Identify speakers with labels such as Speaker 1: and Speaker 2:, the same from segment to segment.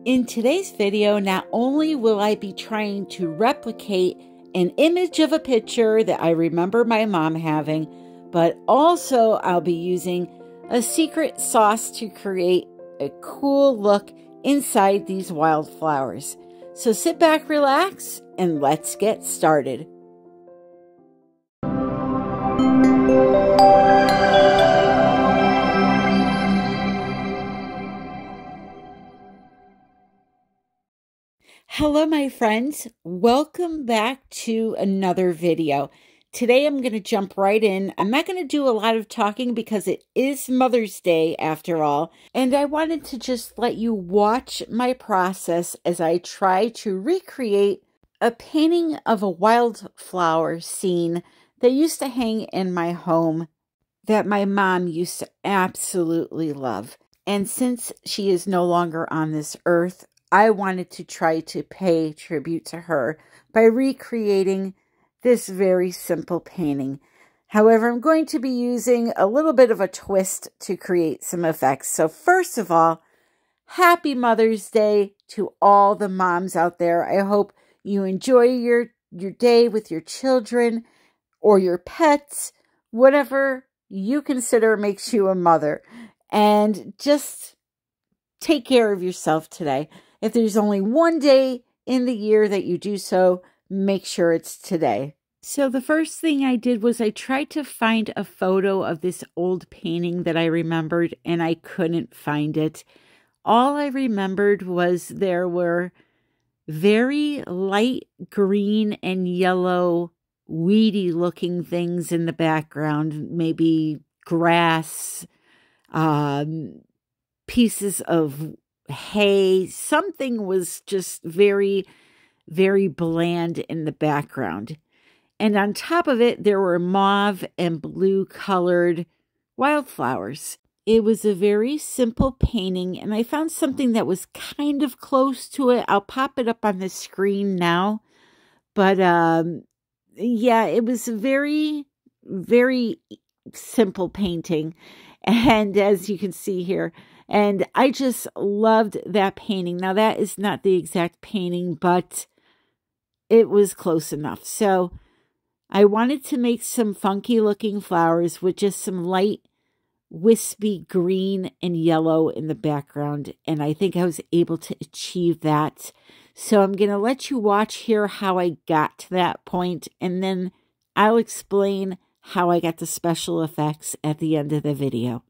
Speaker 1: In today's video, not only will I be trying to replicate an image of a picture that I remember my mom having, but also I'll be using a secret sauce to create a cool look inside these wildflowers. So sit back, relax, and let's get started. Hello, my friends. Welcome back to another video. Today, I'm going to jump right in. I'm not going to do a lot of talking because it is Mother's Day after all. And I wanted to just let you watch my process as I try to recreate a painting of a wildflower scene that used to hang in my home that my mom used to absolutely love. And since she is no longer on this earth, I wanted to try to pay tribute to her by recreating this very simple painting. However, I'm going to be using a little bit of a twist to create some effects. So first of all, happy Mother's Day to all the moms out there. I hope you enjoy your day with your children or your pets, whatever you consider makes you a mother. And just take care of yourself today. If there's only one day in the year that you do so, make sure it's today. So the first thing I did was I tried to find a photo of this old painting that I remembered, and I couldn't find it. All I remembered was there were very light green and yellow weedy looking things in the background, maybe grass, pieces of hay. Something was just very, very bland in the background. And on top of it, there were mauve and blue colored wildflowers. It was a very simple painting, and I found something that was kind of close to it. I'll pop it up on the screen now. But yeah, it was a very, very simple painting. And as you can see here, and I just loved that painting. Now, that is not the exact painting, but it was close enough. So I wanted to make some funky looking flowers with just some light, wispy green and yellow in the background. And I think I was able to achieve that. So I'm going to let you watch here how I got to that point, and then I'll explain how I got the special effects at the end of the video.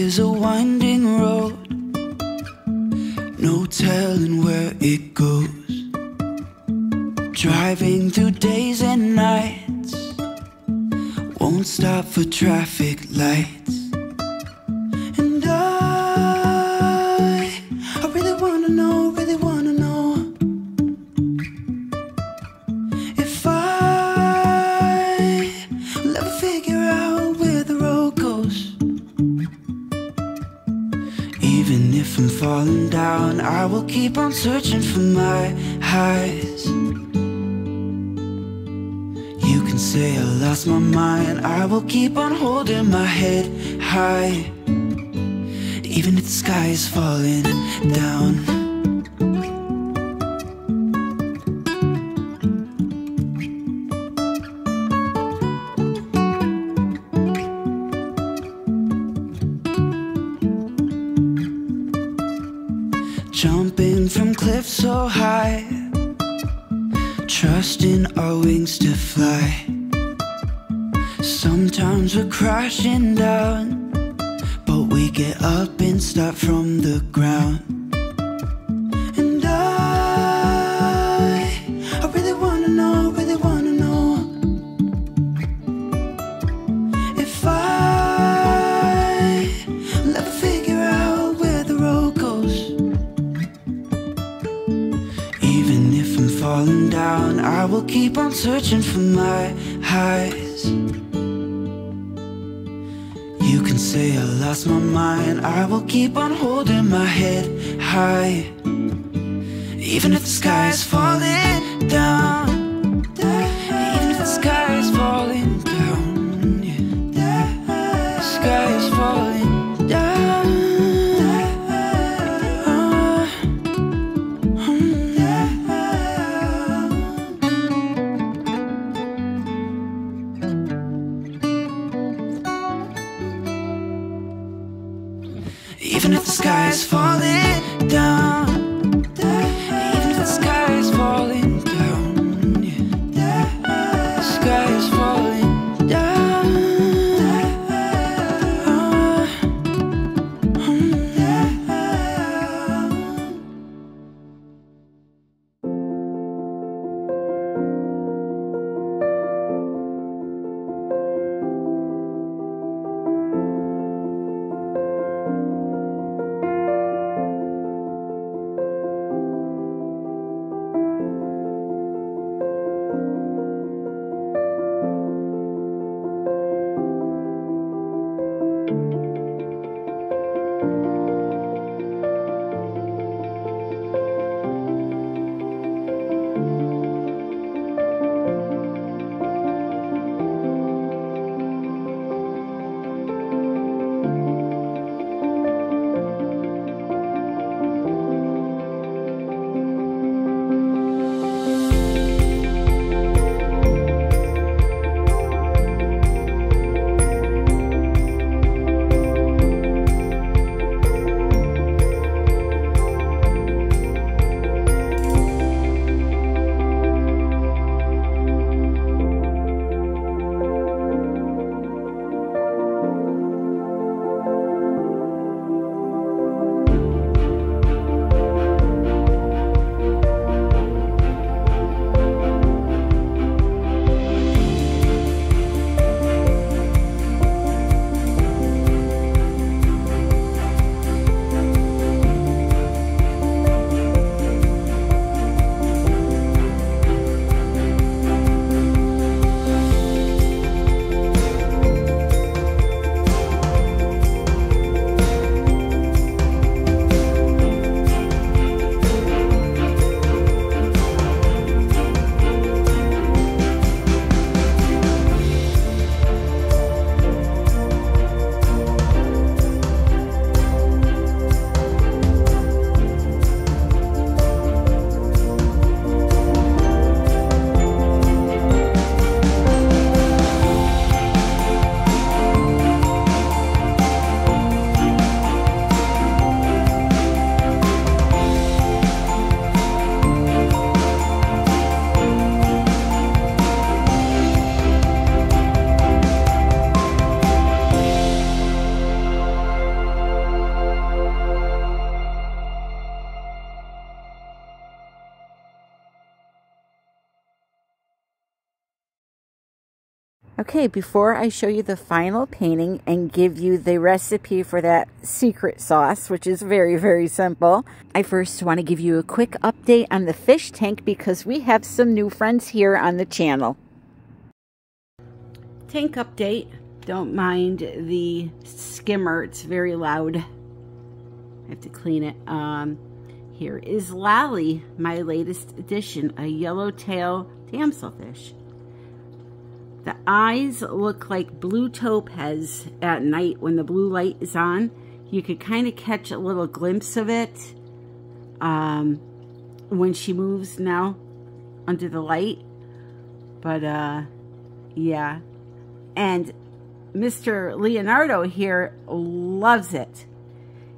Speaker 2: is a winding road, no telling where it goes. Driving through days and nights, won't stop for traffic lights. And I really wanna know, if I'll ever figure out where the road goes. Even if I'm falling down, I will keep on searching for my highs. You can say I lost my mind, I will keep on holding my head high, even if the sky is falling down. Jumping from cliffs so high, trusting our wings to fly. Sometimes we're crashing down, but we get up and start from the ground. And I really wanna know, if I'll ever figure out where the road goes. Even if I'm falling down, I will keep on searching for my highs. You can say I lost my mind, I will keep on holding my head high, even if the sky is falling down. Even if the sky is falling down, yeah. The sky is falling down. Even if the sky is falling down, even if the sky is falling down, yeah. The sky is falling down.
Speaker 1: Okay, before I show you the final painting and give you the recipe for that secret sauce, which is very, very simple, I first want to give you a quick update on the fish tank because we have some new friends here on the channel. Tank update. Don't mind the skimmer, it's very loud. I have to clean it. Here is Lolly, my latest addition, a yellowtail damselfish. The eyes look like blue topaz at night when the blue light is on. You could kind of catch a little glimpse of it when she moves now under the light. But yeah. And Mr. Leonardo here loves it.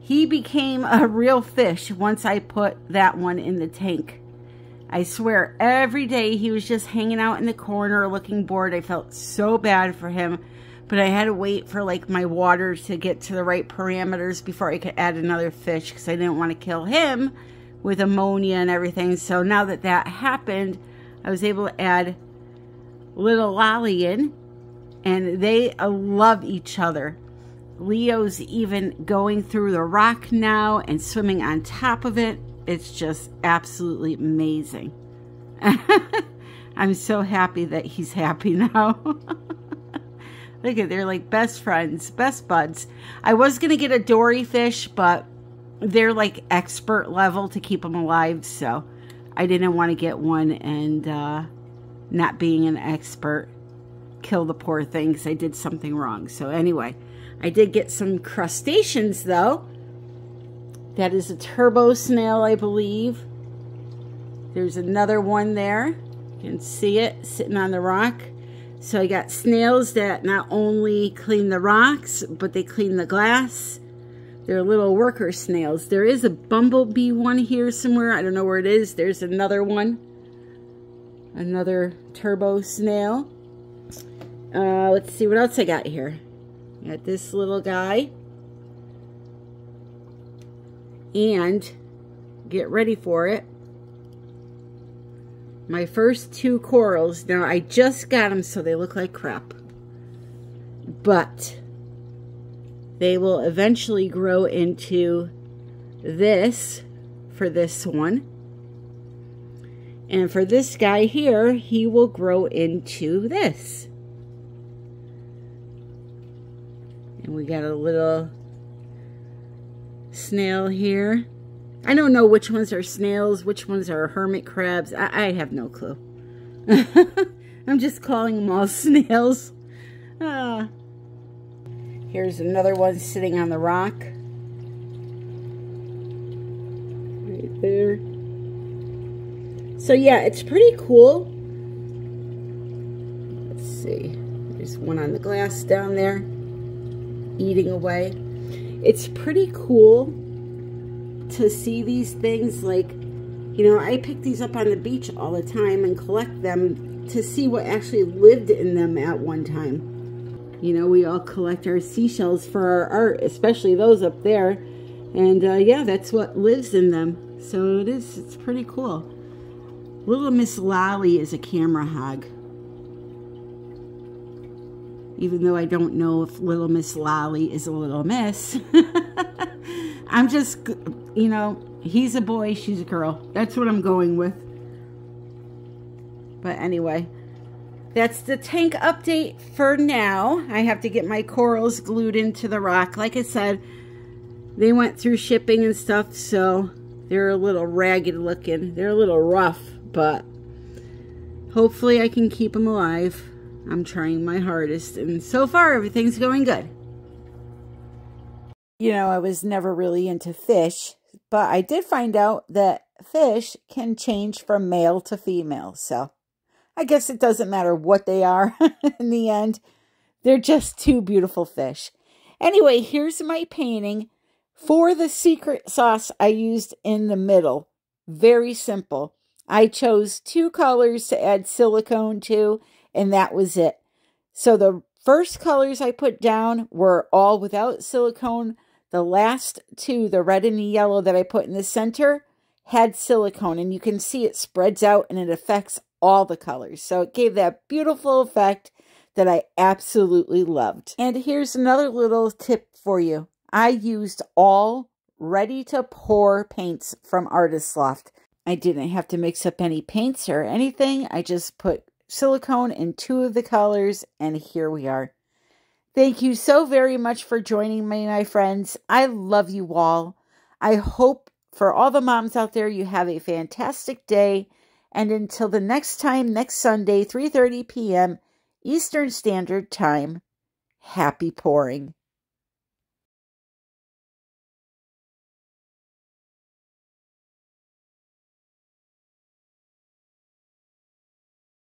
Speaker 1: He became a real fish once I put that one in the tank. I swear, every day he was just hanging out in the corner looking bored. I felt so bad for him, but I had to wait for like my water to get to the right parameters before I could add another fish because I didn't want to kill him with ammonia and everything. So now that that happened, I was able to add little Lolly in, and they love each other. Leo's even going through the rock now and swimming on top of it. It's just absolutely amazing. I'm so happy that he's happy now. Look at, they're like best friends, best buds. I was going to get a dory fish, but they're like expert level to keep them alive. So I didn't want to get one and not being an expert, kill the poor thing because I did something wrong. So anyway, I did get some crustaceans though. That is a turbo snail, I believe. There's another one there. You can see it sitting on the rock. So I got snails that not only clean the rocks, but they clean the glass. They're little worker snails. There is a bumblebee one here somewhere. I don't know where it is. There's another one. Another turbo snail. Let's see what else I got here. I got this little guy. And get ready for it. My first two corals. Now, I just got them, so they look like crap. But they will eventually grow into this for this one. And for this guy here, he will grow into this. And we got a little snail here. I don't know which ones are snails, which ones are hermit crabs. I have no clue. I'm just calling them all snails. Here's another one sitting on the rock. Right there. So yeah, it's pretty cool. Let's see. There's one on the glass down there, eating away. It's pretty cool to see these things. Like, you know, I pick these up on the beach all the time and collect them to see what actually lived in them at one time. You know, we all collect our seashells for our art, especially those up there. And yeah, that's what lives in them. So it's pretty cool. Little Miss Lolly is a camera hog. Even though I don't know if Little Miss Lolly is a little miss. I'm just, you know, he's a boy, she's a girl. That's what I'm going with. But anyway, that's the tank update for now. I have to get my corals glued into the rock. Like I said, they went through shipping and stuff, so they're a little ragged looking. They're a little rough, but hopefully I can keep them alive. I'm trying my hardest, and so far everything's going good. You know, I was never really into fish, but I did find out that fish can change from male to female. So I guess it doesn't matter what they are in the end. They're just two beautiful fish. Anyway, here's my painting. For the secret sauce, I used in the middle. Very simple. I chose two colors to add silicone to, and that was it. So the first colors I put down were all without silicone. The last two, the red and the yellow that I put in the center, had silicone. And you can see it spreads out and it affects all the colors. So it gave that beautiful effect that I absolutely loved. And here's another little tip for you. I used all ready-to-pour paints from Artist Loft. I didn't have to mix up any paints or anything. I just put silicone in 2 of the colors, and here we are. Thank you so very much for joining me, my friends. I love you all. I hope for all the moms out there, you have a fantastic day. And until the next time, next Sunday, 3:30 p.m. Eastern Standard Time, happy pouring.